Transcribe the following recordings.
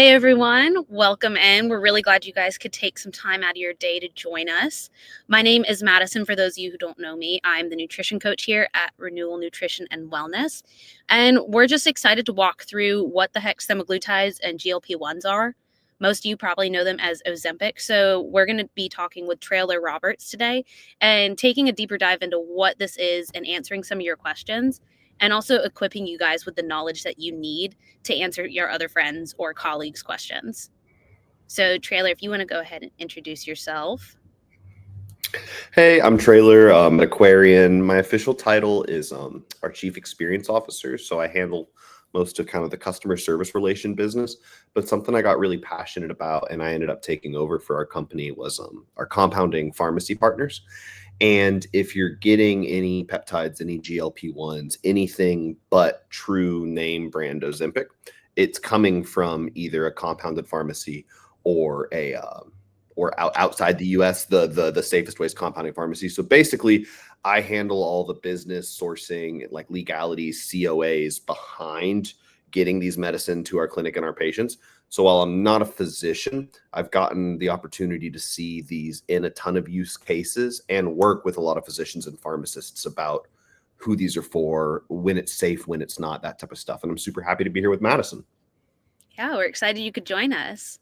Hey everyone, welcome in. We're really glad you guys could take some time out of your day to join us. My name is Madison. For those of you who don't know me, I'm the nutrition coach here at Renewal Nutrition and Wellness. And we're just excited to walk through what the heck semaglutides and GLP-1s are. Most of you probably know them as Ozempic. So we're going to be talking with Traylor Roberts today and taking a deeper dive into what this is and answering some of your questions, and also equipping you guys with the knowledge that you need to answer your other friends' or colleagues' questions. So, Traylor, if you want to go ahead and introduce yourself. Hey, I'm Traylor. I'm an Aquarian. My official title is our Chief Experience Officer. So I handle most of kind of the customer service relation business. But something I got really passionate about and I ended up taking over for our company was our compounding pharmacy partners. And if you're getting any peptides, any GLP-1s, anything but true name brand Ozempic, it's coming from either a compounded pharmacy or outside the US, the safest way is compounding pharmacy. So basically, I handle all the business sourcing, like legalities, COAs behind getting these medicine to our clinic and our patients. So while I'm not a physician, I've gotten the opportunity to see these in a ton of use cases and work with a lot of physicians and pharmacists about who these are for, when it's safe, when it's not, that type of stuff. And I'm super happy to be here with Madison. Yeah, we're excited you could join us.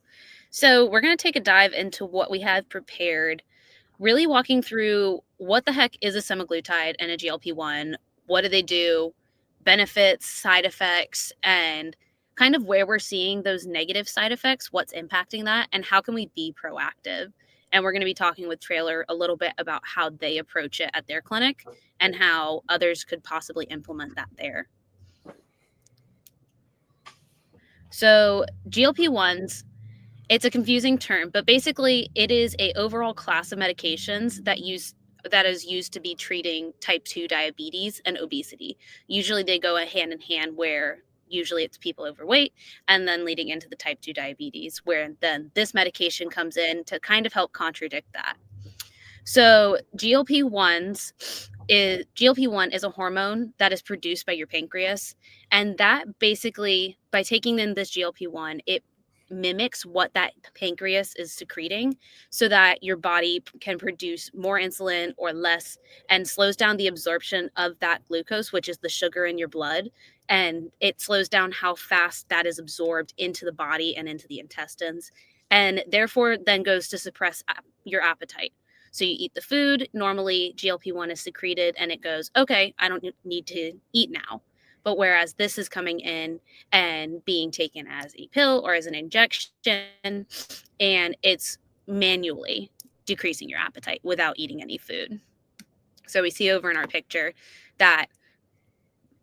So, we're going to take a dive into what we have prepared, really walking through what the heck is a semaglutide and a GLP-1, what do they do, benefits, side effects, and kind of where we're seeing those negative side effects, what's impacting that, and how can we be proactive. And we're going to be talking with Traylor a little bit about how they approach it at their clinic and how others could possibly implement that there. So, GLP-1s, it's a confusing term, but basically it is a overall class of medications that is used to be treating type 2 diabetes and obesity. Usually they go hand in hand, where usually it's people overweight and then leading into the type 2 diabetes, where then this medication comes in to kind of help contradict that. So GLP-1 is a hormone that is produced by your pancreas, and that basically, by taking in this GLP-1, it mimics what that pancreas is secreting so that your body can produce more insulin or less, and slows down the absorption of that glucose, which is the sugar in your blood, and it slows down how fast that is absorbed into the body and into the intestines, and therefore then goes to suppress your appetite. So you eat the food, normally GLP-1 is secreted and it goes, okay, I don't need to eat now. But whereas this is coming in and being taken as a pill or as an injection, and it's manually decreasing your appetite without eating any food. So we see over in our picture that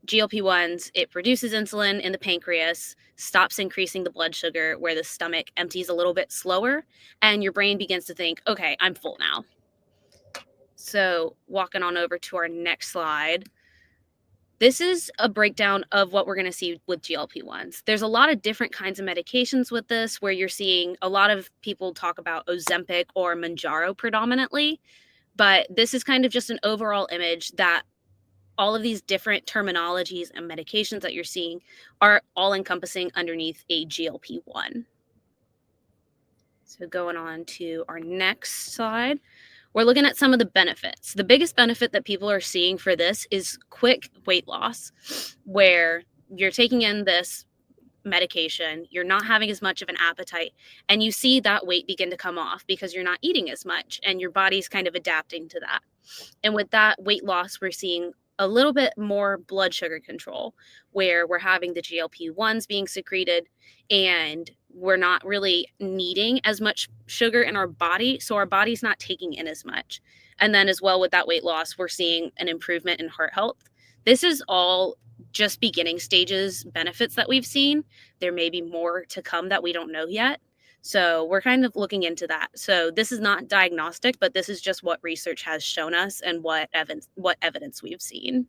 GLP-1s, it produces insulin in the pancreas, stops increasing the blood sugar, where the stomach empties a little bit slower, and your brain begins to think, okay, I'm full now. So walking on over to our next slide. This is a breakdown of what we're going to see with GLP-1s. There's a lot of different kinds of medications with this, where you're seeing a lot of people talk about Ozempic or Mounjaro predominantly, but this is kind of just an overall image that all of these different terminologies and medications that you're seeing are all encompassing underneath a GLP-1. So going on to our next slide, we're looking at some of the benefits. The biggest benefit that people are seeing for this is quick weight loss, where you're taking in this medication, you're not having as much of an appetite, and you see that weight begin to come off because you're not eating as much and your body's kind of adapting to that. And with that weight loss, we're seeing a little bit more blood sugar control, where we're having the GLP-1s being secreted and we're not really needing as much sugar in our body, so our body's not taking in as much. And then as well, with that weight loss, we're seeing an improvement in heart health. This is all just beginning stages benefits that we've seen. There may be more to come that we don't know yet. So we're kind of looking into that. So this is not diagnostic, but this is just what research has shown us and what evidence we've seen.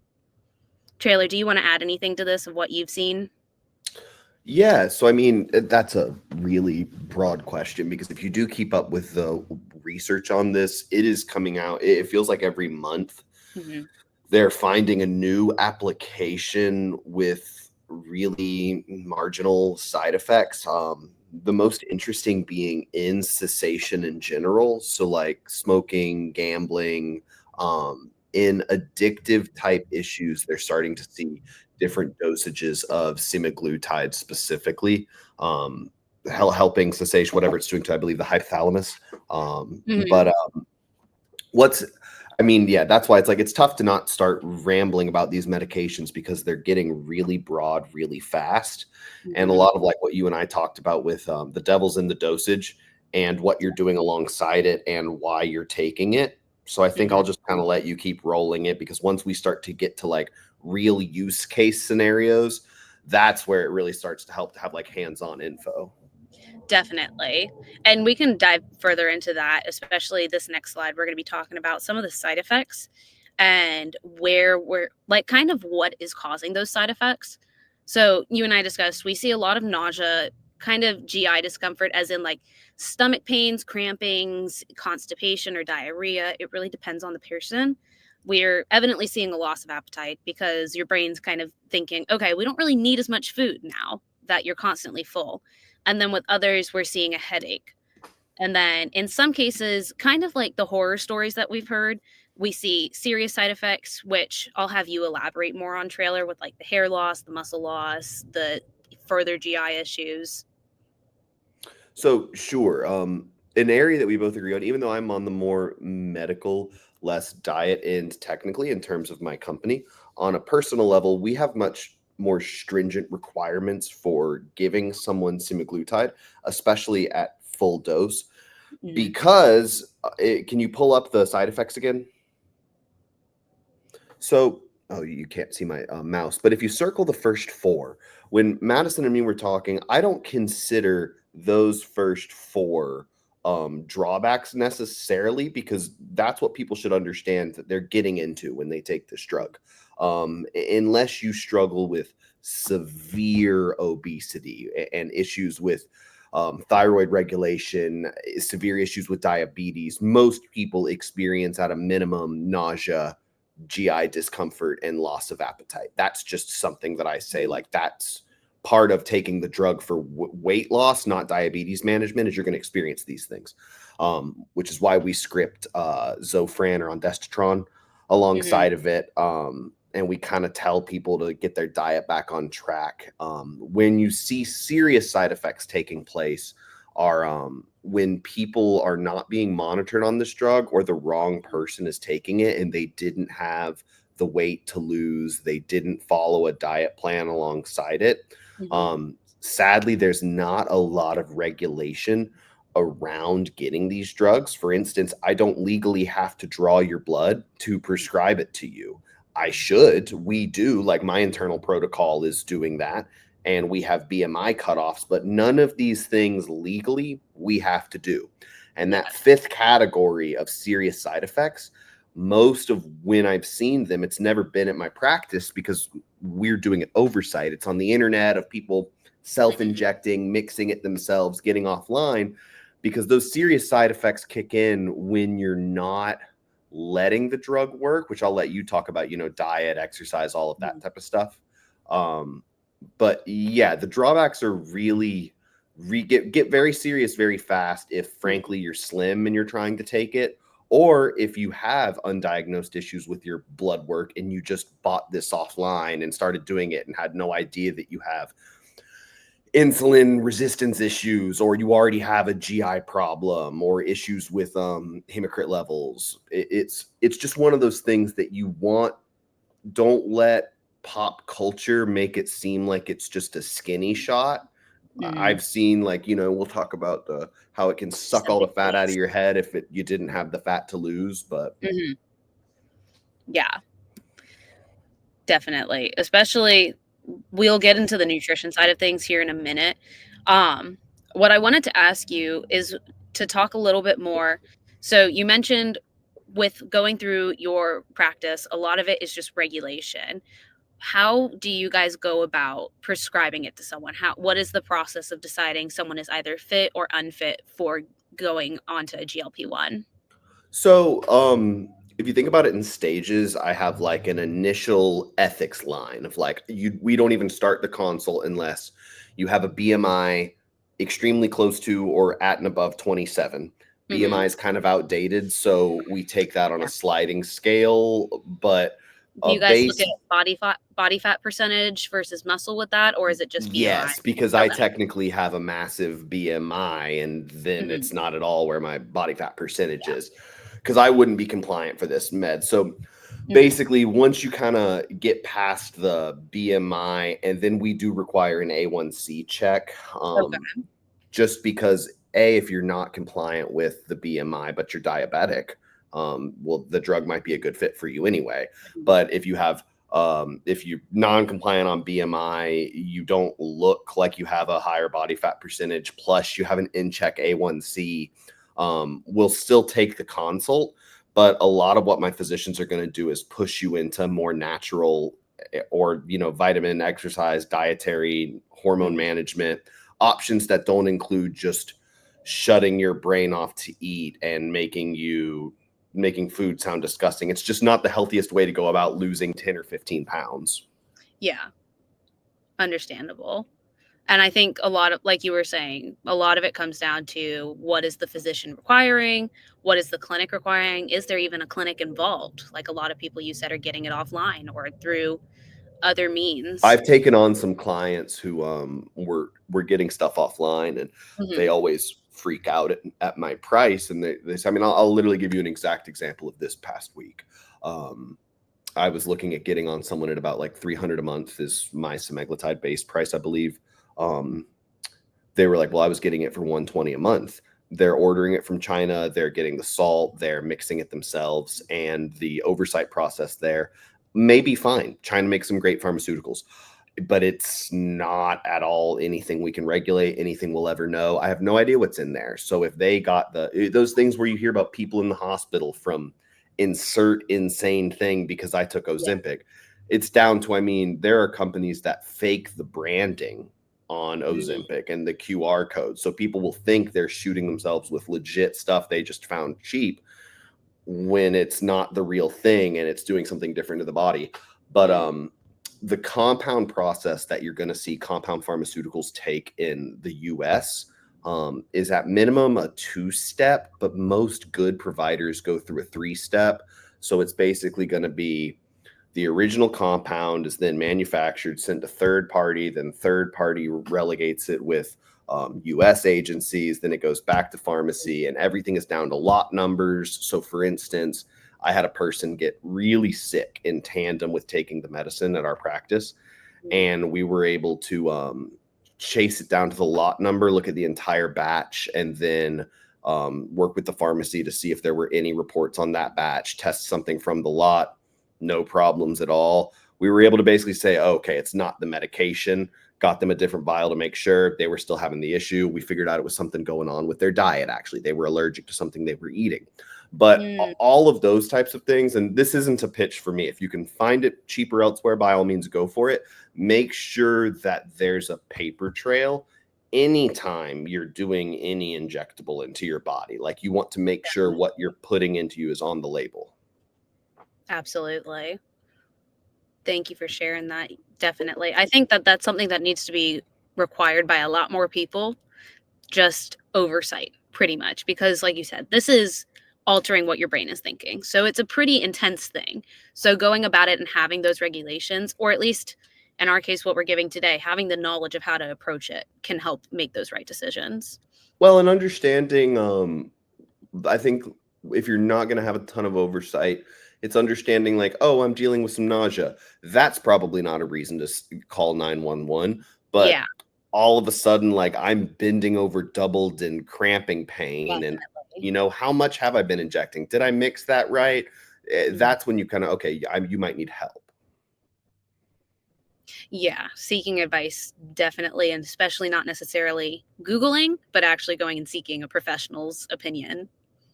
Traylor, do you want to add anything to this of what you've seen? Yeah, so I mean, that's a really broad question, because if you do keep up with the research on this, it is coming out. It feels like every month they're finding a new application with really marginal side effects. the most interesting being in cessation in general. So like smoking, gambling, in addictive type issues, they're starting to see different dosages of semaglutide specifically, helping cessation, whatever it's doing to, I believe, the hypothalamus. Mhm. But what's I mean, yeah, that's why it's like it's tough to not start rambling about these medications because they're getting really broad really fast. And a Mhm. lot of like what you and I talked about with the devil's in the dosage and what you're doing alongside it and why you're taking it. So I think Mhm. I'll just kind of let you keep rolling it because once we start to get to like real use case scenarios, that's where it really starts to help to have like hands-on info. Definitely. And we can dive further into that, especially this next slide. We're going to be talking about some of the side effects and where we're like kind of what is causing those side effects. So, you and I discussed we see a lot of nausea, kind of GI discomfort, as in like stomach pains, crampings, constipation, or diarrhea. It really depends on the person. We're evidently seeing a loss of appetite because your brain's kind of thinking, okay, we don't really need as much food now that you're constantly full. And then with others, we're seeing a headache. And then in some cases, kind of like the horror stories that we've heard, we see serious side effects, which I'll have you elaborate more on, Trailer, with like the hair loss, the muscle loss, the further GI issues. So sure, an area that we both agree on, even though I'm on the more medical, less diet end technically in terms of my company, on a personal level, we have much more stringent requirements for giving someone semaglutide, especially at full dose, Mhm. because can you pull up the side effects again? So, oh, you can't see my mouse, but if you circle the first four, when Madison and me were talking, I don't consider those first four drawbacks necessarily because that's what people should understand that they're getting into when they take this drug. Unless you struggle with severe obesity and issues with thyroid regulation, severe issues with diabetes, most people experience at a minimum nausea, GI discomfort, and loss of appetite. That's just something that I say like that's part of taking the drug for weight loss, not diabetes management, is you're going to experience these things. Which is why we script Zofran or ondestrotron Mhm. alongside of it. And we kind of tell people to get their diet back on track. When you see serious side effects taking place, are when people are not being monitored on this drug or the wrong person is taking it and they didn't have the weight to lose, they didn't follow a diet plan alongside it. Mhm. Sadly, there's not a lot of regulation around getting these drugs. For instance, I don't legally have to draw your blood to prescribe it to you. I should. We do. Like my internal protocol is doing that. And we have BMI cutoffs, but none of these things legally we have to do. And that Yes. fifth category of serious side effects, most of when I've seen them, it's never been at my practice because we're doing it oversight. It's on the internet of people self Mhm. injecting, mixing it themselves, getting offline, because those serious side effects kick in when you're not letting the drug work, which I'll let you talk about, diet, exercise, all of that Mhm. type of stuff. Um, but yeah, the drawbacks are really get very serious very fast if Mhm. frankly you're slim and you're trying to take it, or if you have undiagnosed issues with your blood work and you just bought this offline and started doing it and had no idea that you have insulin resistance issues or you already have a GI problem or issues with hematocrit levels. It's just one of those things that you want. Don't let pop culture make it seem like it's just a skinny shot. Mhm. I've seen like, we'll talk about the how it can suck all the Ozempic fat out of face. your head if you didn't have the fat to lose, but Mhm. Yeah, definitely. Especially we'll get into the nutrition side of things here in a minute. What I wanted to ask you is to talk a little bit more. So you mentioned with going through your practice, a lot of it is just regulation. How do you guys go about prescribing it to someone? What is the process of deciding someone is either fit or unfit for going onto a GLP-1? so, if you think about it in stages, I have like an initial ethics line of like we don't even start the consult unless you have a BMI extremely close to or at and above 27. BMI Mhm. is kind of outdated, so we take that on a Yeah. sliding scale, but Do a you guys look at base. body fat percentage versus muscle with that, or is it just BMI? Yes, because I Okay. technically have a massive BMI, and then Mhm. it's not at all where my body fat percentage Yeah. is, because I wouldn't be compliant for this med. So Mhm. basically, once you kind of get past the BMI, and then we do require an A1C check, Okay. just because if you're not compliant with the BMI, but you're diabetic, well, the drug might be a good fit for you anyway. Mhm. But if you're non-compliant on BMI, you don't look like you have a higher body fat percentage, plus you have an in-check A1C, we'll still take the consult. But a lot of what my physicians are going to do is push you into more natural or, vitamin, exercise, dietary, hormone Mhm. management options that don't include just shutting your brain off to eat and making food sound disgusting. It's just not the healthiest way to go about losing 10 or 15 pounds. Yeah, understandable. And I think a lot of, like you were saying, a lot of it comes down to what is the physician requiring? What is the clinic requiring? Is there even a clinic involved? Like a lot of people you said are getting it offline or through other means. I've taken on some clients who were getting stuff offline, and they Mhm. always freak out at my price. And they say, I mean, I'll literally give you an exact example of this past week. Um, I was looking at getting on someone at about like 300 a month is my semaglutide base price, I believe. Um, they were like, well, I was getting it for 120 a month. They're ordering it from China. They're getting the salt. They're mixing it themselves. And the oversight process there may be fine. China makes some great pharmaceuticals, but it's not at all anything we can regulate, anything we'll ever know. I have no idea what's in there. So if they got those things where you hear about people in the hospital from insert insane thing because I took Yeah. Ozempic, it's down to, I mean, there are companies that fake the branding on Mm. Ozempic and the QR code. So people will think they're shooting themselves with legit stuff they just found cheap when it's not the real thing and it's doing something different to the body. But Mm. the compound process that you're going to see compound pharmaceuticals take in the US is at minimum a 2-step, but most good providers go through a 3-step. So it's basically going to be the original compound is then manufactured, sent to third party, then third party relegates it with US agencies, then it goes back to pharmacy, and everything is down to lot numbers. So, for instance, I had a person get really sick in tandem with taking the medicine at our practice, Mm. and we were able to chase it down to the lot number, look at the entire batch, and then work with the pharmacy to see if there were any reports on that batch, test something from the lot, no problems at all. We were able to basically say, oh, okay, it's not the medication. Got them a different vial to make sure they were still having the issue. We figured out it was something going on with their diet. Actually, they were allergic to something they were eating. But Mm. all of those types of things, and this isn't a pitch for me. If you can find it cheaper elsewhere, by all means, go for it. Make sure that there's a paper trail anytime you're doing any injectable into your body. Like, you want to make sure what you're putting into you is on the label. Absolutely. Thank you for sharing that. Definitely. I think that that's something that needs to be required by a lot more people, just oversight, pretty much. Because, like you said, this is altering what your brain is thinking. So it's a pretty intense thing. So going about it and having those regulations, or at least in our case, what we're giving today, having the knowledge of how to approach it can help make those right decisions. Well, and understanding, I think if you're not going to have a ton of oversight, it's understanding like, oh, I'm dealing with some nausea. That's probably not a reason to call 911. Yeah, But all of a sudden, like, I'm bending over doubled in cramping pain. And, definitely. how much have I been injecting? Did I mix that right? Mhm. That's when you kind of, okay, you might need help. Yeah, seeking advice definitely, and especially not necessarily Googling, but actually going and seeking a professional's opinion.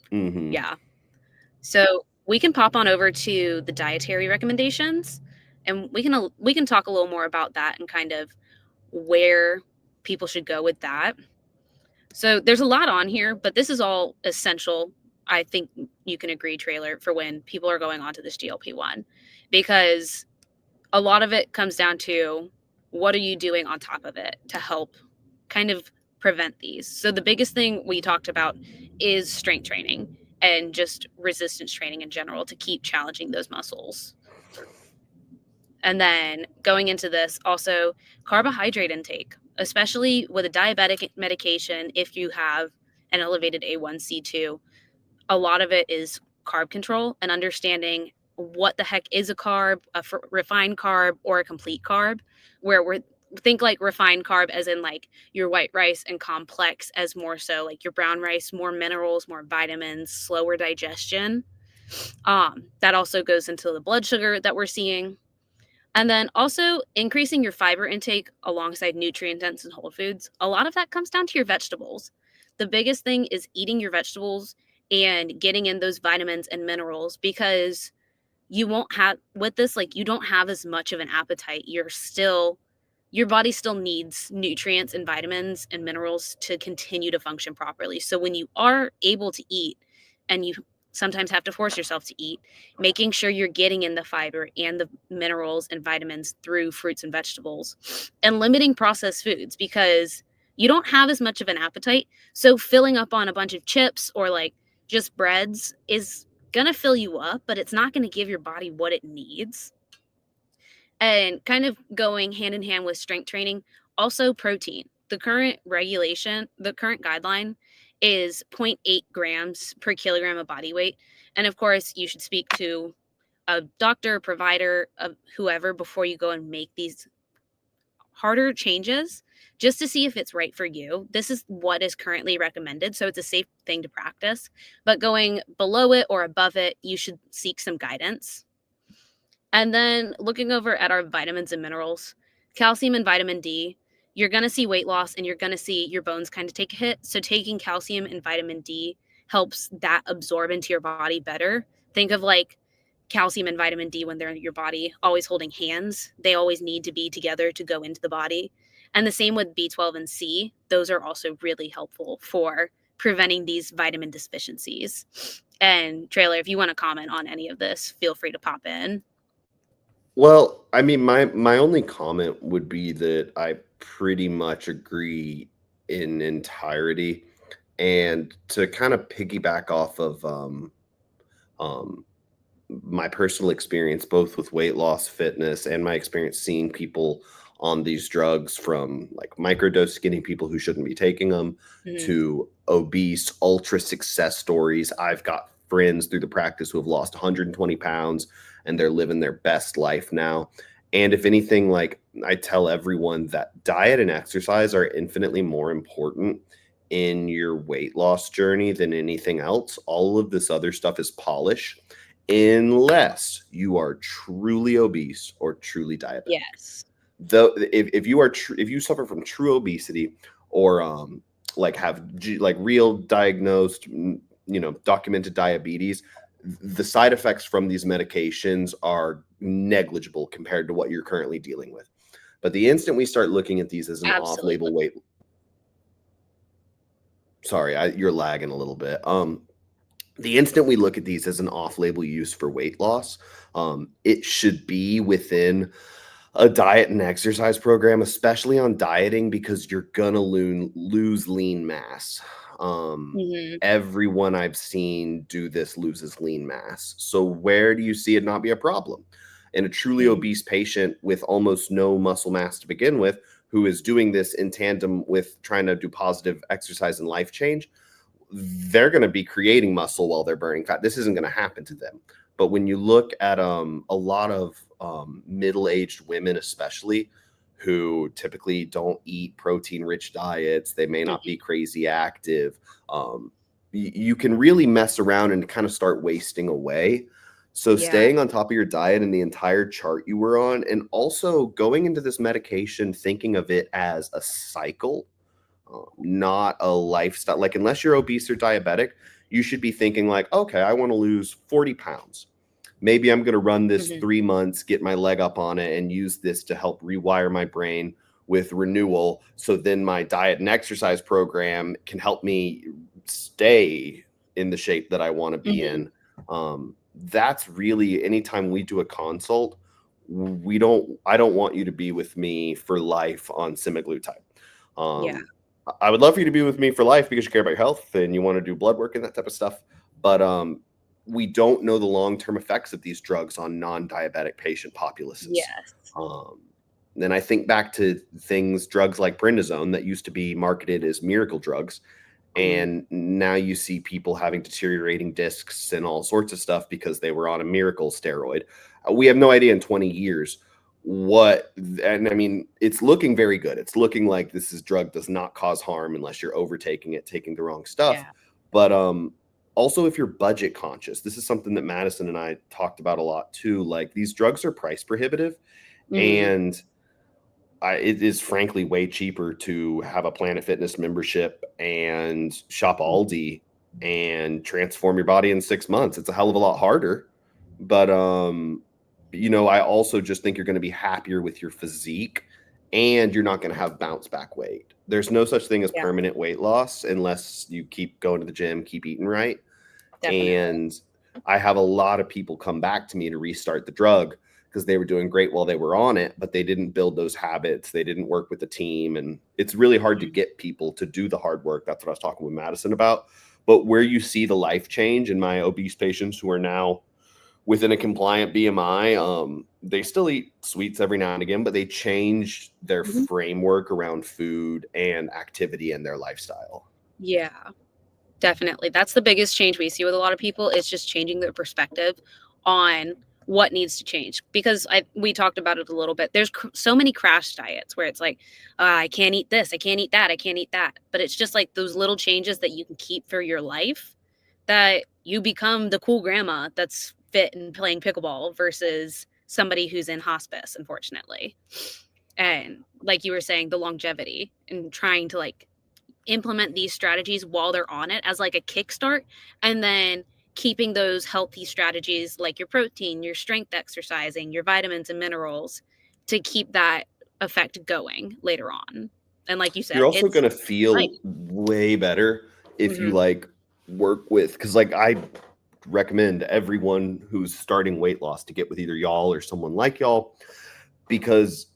Hmm. Yeah. So we can pop on over to the dietary recommendations, and we can talk a little more about that and kind of where people should go with that. So there's a lot on here, but this is all essential. I think you can agree, Trailer, for when people are going on to this GLP-1, because a lot of it comes down to what are you doing on top of it to help kind of prevent these. So the biggest thing we talked about is strength training and just resistance training in general to keep challenging those muscles. And then going into this, also carbohydrate intake, especially with a diabetic medication, if you have an elevated A1C2, a lot of it is carb control and understanding what the heck is a carb, refined carb, or a complete carb, where we're think like refined carb as in like your white rice, and complex as more so like your brown rice, more minerals, more vitamins, slower digestion. That also goes into the blood sugar that we're seeing. And then also increasing your fiber intake alongside nutrient dense and whole foods. A lot of that comes down to your vegetables. The biggest thing is eating your vegetables and getting in those vitamins and minerals, because you won't have with this, like, you don't have as much of an appetite. Your body still needs nutrients and vitamins and minerals to continue to function properly. So when you are able to eat, and you sometimes have to force yourself to eat, making sure you're getting in the fiber and the minerals and vitamins through fruits and vegetables, and limiting processed foods, because you don't have as much of an appetite. So filling up on a bunch of chips or like just breads is going to fill you up, but it's not going to give your body what it needs. And kind of going hand in hand with strength training, also protein. The current regulation, the current guideline is 0.8 grams per kilogram of body weight. And of course, you should speak to a doctor, provider, of whoever before you go and make these harder changes, just to see if it's right for you. This is what is currently recommended, so it's a safe thing to practice. But going below it or above it, you should seek some guidance. And then looking over at our vitamins and minerals, calcium and vitamin D, you're going to see weight loss and you're going to see your bones kind of take a hit. So taking calcium and vitamin D helps that absorb into your body better. Think of like calcium and vitamin D when they're in your body, always holding hands. They always need to be together to go into the body. And the same with B12 and C. Those are also really helpful for preventing these vitamin deficiencies. And Traylor, if you want to comment on any of this, feel free to pop in. Well, I mean, my only comment would be that I pretty much agree in entirety. And to kind of piggyback off of um, my personal experience, both with weight loss, fitness, and my experience seeing people on these drugs, from like microdose skinny people who shouldn't be taking them Mhm. to obese ultra success stories. I've got friends through the practice who have lost 120 pounds and they're living their best life now. And if anything, like, I tell everyone that diet and exercise are infinitely more important in your weight loss journey than anything else. All of this other stuff is polish, unless you are truly obese or truly diabetic. Yes. Though if you are if you suffer from true obesity, or like have like real diagnosed, documented diabetes, the side effects from these medications are negligible compared to what you're currently dealing with. But the instant we start looking at these as an Absolutely. off-label weight, sorry, you're lagging a little bit. The instant we look at these as an off-label use for weight loss, it should be within a diet and exercise program, especially on dieting, because you're gonna lose lean mass. Mhm. Everyone I've seen do this loses lean mass. So where do you see it not be a problem? In a truly Mhm. obese patient with almost no muscle mass to begin with, who is doing this in tandem with trying to do positive exercise and life change, they're going to be creating muscle while they're burning fat. This isn't going to happen to them. But when you look at a lot of middle-aged women, especially, who typically don't eat protein-rich diets, they may not Mhm. be crazy active. You can really mess around and kind of start wasting away. So Yeah. staying on top of your diet and the entire chart you were on, and also going into this medication thinking of it as a cycle, not a lifestyle. Like, unless you're obese or diabetic, you should be thinking like, okay, I want to lose 40 pounds. Maybe I'm going to run this Mhm. 3 months, get my leg up on it, and use this to help rewire my brain with renewal. So then my diet and exercise program can help me stay in the shape that I want to be Mhm. in. That's really, anytime we do a consult, I don't want you to be with me for life on semaglutide. Yeah. Um, I would love for you to be with me for life because you care about your health and you want to do blood work and that type of stuff. But we don't know the long-term effects of these drugs on non-diabetic patient populaces. Yes. Um, then I think back to drugs like prednisone that used to be marketed as miracle drugs. Mhm. And now you see people having deteriorating discs and all sorts of stuff because they were on a miracle steroid. We have no idea in 20 years what, and I mean, it's looking very good. It's looking like drug does not cause harm unless you're overtaking it, taking the wrong stuff. Yeah. But also if you're budget conscious, this is something that Madison and I talked about a lot too. Like these drugs are price prohibitive, Mhm. and it is frankly way cheaper to have a Planet Fitness membership and shop Aldi and transform your body in 6 months. It's a hell of a lot harder, but I also just think you're going to be happier with your physique, and you're not going to have bounce back weight. There's no such thing as Yeah, permanent weight loss unless you keep going to the gym, keep eating right. definitely. And I have a lot of people come back to me to restart the drug because they were doing great while they were on it, but they didn't build those habits. They didn't work with the team. And it's really hard to Mhm. get people to do the hard work. That's what I was talking with Madison about. But where you see the life change in my obese patients who are now within a compliant BMI, they still eat sweets every now and again, but they change their Mhm. framework around food and activity and their lifestyle. Yeah. Definitely. That's the biggest change we see with a lot of people is just changing their perspective on what needs to change. Because we talked about it a little bit. There's so many crash diets where it's like, I can't eat this, I can't eat that, I can't eat that. But it's just like those little changes that you can keep for your life that you become the cool grandma that's fit and playing pickleball versus somebody who's in hospice, unfortunately. And like you were saying, the longevity and trying to like implement these strategies while they're on it as like a kickstart, and then keeping those healthy strategies like your protein, your strength exercising, your vitamins and minerals to keep that effect going later on. And like you You're said, also it's gonna life. feel way better if you Hmm. like work with, because like I recommend everyone who's starting weight loss to get with either y'all or someone like y'all, because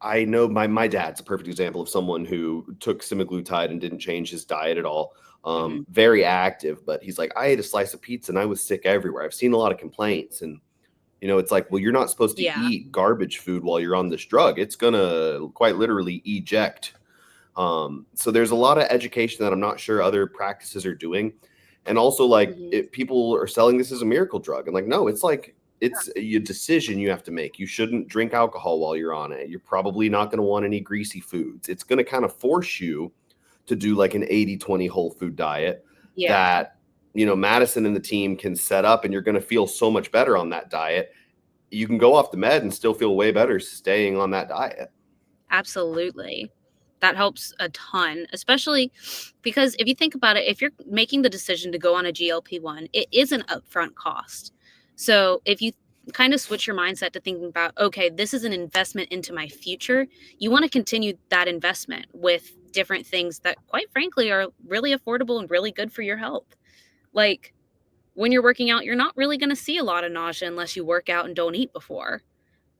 I know my dad's a perfect example of someone who took semaglutide and didn't change his diet at all. Hmm. Very active, but he's like, I ate a slice of pizza and I was sick everywhere. I've seen a lot of complaints, and it's like, well, you're not supposed to Yeah. eat garbage food while you're on this drug. It's gonna quite literally eject. So there's a lot of education that I'm not sure other practices are doing. And also, like, Hmm. people are selling this as a miracle drug. And like, no, it's like, it's a decision you have to make. You shouldn't drink alcohol while you're on it. You're probably not going to want any greasy foods. It's going to kind of force you to do like an 80-20 whole food diet Yeah, that, Madison and the team can set up, and you're going to feel so much better on that diet. You can go off the med and still feel way better staying on that diet. absolutely. That helps a ton, especially because if you think about it, if you're making the decision to go on a GLP-1, it is an upfront cost. So if you kind of switch your mindset to thinking about, okay, this is an investment into my future, you want to continue that investment with different things that, quite frankly, are really affordable and really good for your health. Like when you're working out, you're not really going to see a lot of nausea unless you work out and don't eat before,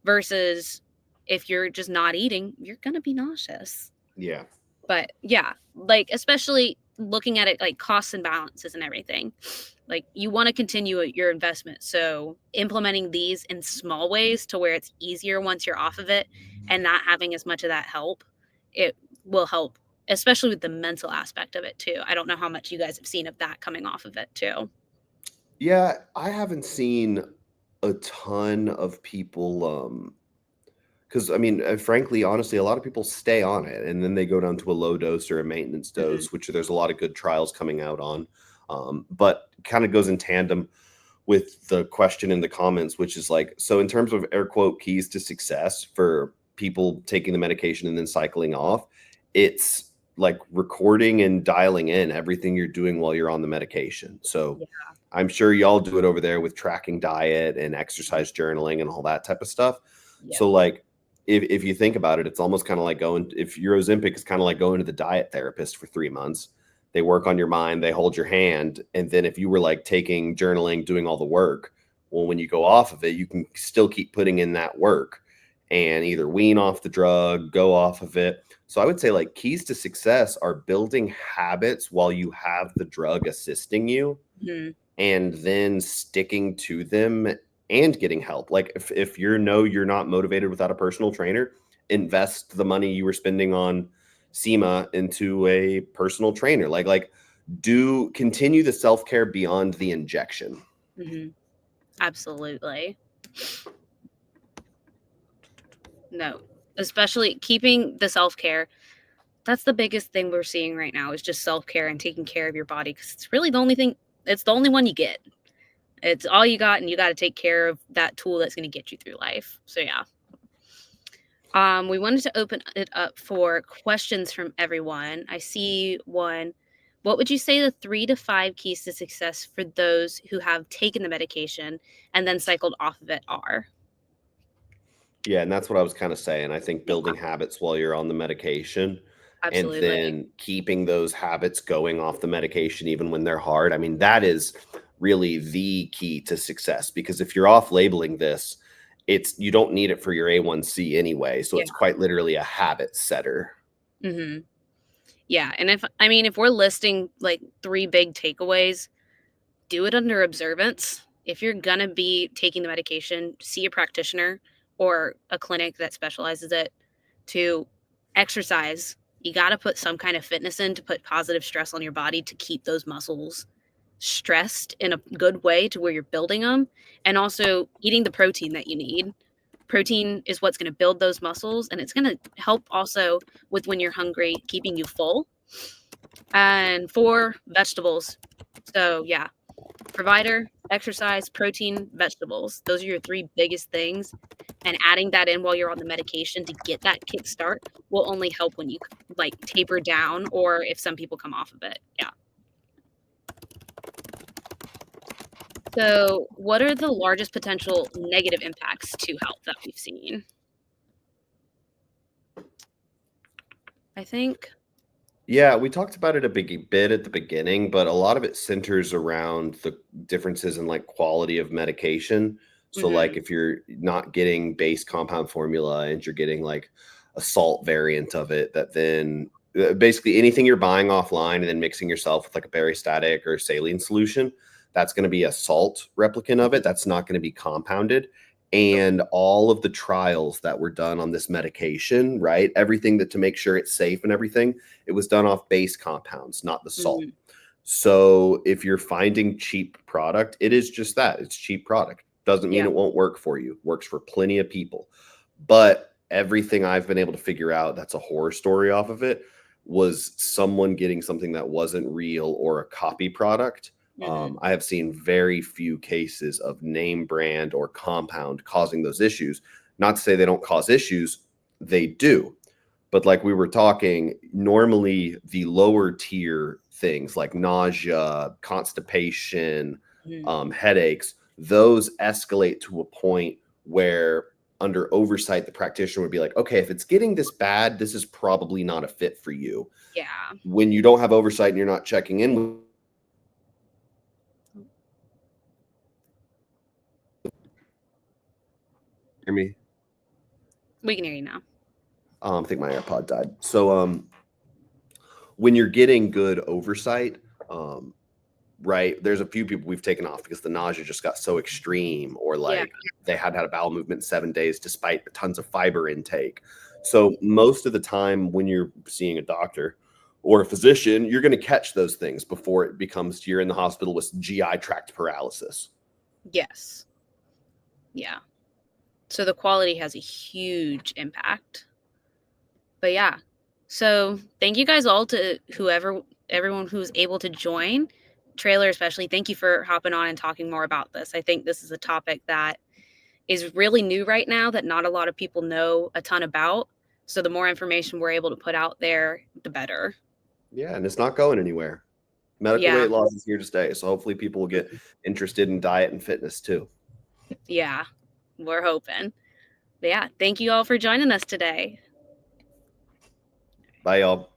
versus if you're just not eating, you're going to be nauseous. Yeah. But yeah, like especially looking at it like costs and balances and everything. Like you want to continue your investment. So implementing these in small ways to where it's easier once you're off of it and not having as much of that help, it will help, especially with the mental aspect of it too. I don't know how much you guys have seen of that coming off of it too. Yeah, I haven't seen a ton of people, because I mean, frankly, honestly, a lot of people stay on it and then they go down to a low dose or a maintenance Mhm. dose, which there's a lot of good trials coming out on. But kind of goes in tandem with the question in the comments, which is like, so in terms of air quote keys to success for people taking the medication and then cycling off, it's like recording and dialing in everything you're doing while you're on the medication. So Yeah. I'm sure y'all do it over there with tracking diet and exercise journaling and all that type of stuff. Yep. So like, if you think about it, it's almost kind of like going, if your Ozempic is kind of like going to the diet therapist for 3 months. They work on your mind, they hold your hand. And then if you were like taking journaling, doing all the work, well, when you go off of it, you can still keep putting in that work. and either wean off the drug, go off of it. So I would say like keys to success are building habits while you have the drug assisting you, Mhm. and then sticking to them and getting help. Like if you're not motivated without a personal trainer, invest the money you were spending on SEMA into a personal trainer. Like do continue the self-care beyond the injection. Mhm. Absolutely. No, especially keeping the self-care. That's the biggest thing we're seeing right now is just self-care and taking care of your body because it's really the only thing, it's the only one you get. It's all you got, and you got to take care of that tool that's going to get you through life. So yeah. We wanted to open it up for questions from everyone. I see one. What would you say the 3 to 5 keys to success for those who have taken the medication and then cycled off of it are? Yeah, and that's what I was kind of saying. I think Yeah, building habits while you're on the medication and absolutely. then keeping those habits going off the medication even when they're hard. I mean, that is really the key to success, because if you're off labeling this, it's you don't need it for your A1C anyway. So Yeah. it's quite literally a habit setter. Hmm. Yeah. And if we're listing like 3 big takeaways, do it under observance. If you're going to be taking the medication, see a practitioner or a clinic that specializes it. To exercise, you got to put some kind of fitness in to put positive stress on your body to keep those muscles stressed in a good way to where you're building them, and also eating the protein that you need. Protein is what's going to build those muscles, and it's going to help also with when you're hungry, keeping you full. And 4, vegetables. So yeah, provider, exercise, protein, vegetables. Those are your 3 biggest things. And adding that in while you're on the medication to get that kickstart will only help when you like taper down or if some people come off of it. Yeah. So, what are the largest potential negative impacts to health that we've seen? I think. Yeah, we talked about it a big bit at the beginning, but a lot of it centers around the differences in like quality of medication. So like Mhm. if you're not getting base compound formula and you're getting like a salt variant of it, that then basically anything you're buying offline and then mixing yourself with like a baristatic or saline solution, that's going to be a salt replicant of it. That's not going to be compounded. And all of the trials that were done on this medication, right? Everything that to make sure it's safe and everything, it was done off base compounds, not the salt. Mhm. So if you're finding cheap product, it is just that. It's cheap product. Doesn't mean Yeah. it won't work for you. Works for plenty of people. But everything I've been able to figure out that's a horror story off of it was someone getting something that wasn't real or a copy product. Mhm. I have seen very few cases of name brand or compound causing those issues. Not to say they don't cause issues, they do. But like we were talking, normally the lower tier things like nausea, constipation, Mhm. headaches, those escalate to a point where under oversight, the practitioner would be like, okay, if it's getting this bad, this is probably not a fit for you. Yeah. When you don't have oversight and you're not checking in with me, We can hear you now. I think my AirPod died. So when you're getting good oversight, um, right, there's a few people we've taken off because the nausea just got so extreme, or Yeah. like they had a bowel movement in 7 days despite tons of fiber intake. So most of the time when you're seeing a doctor or a physician, you're going to catch those things before it becomes you're in the hospital with GI tract paralysis. Yes. Yeah. So the quality has a huge impact. But yeah. So thank you guys all to everyone who's able to join. Traylor especially, thank you for hopping on and talking more about this. I think this is a topic that is really new right now that not a lot of people know a ton about. So the more information we're able to put out there, the better. Yeah, and it's not going anywhere. Medical Yeah. weight loss is here to stay. So hopefully people will get interested in diet and fitness too. Yeah. We're hoping. But yeah, thank you all for joining us today. Bye, y'all.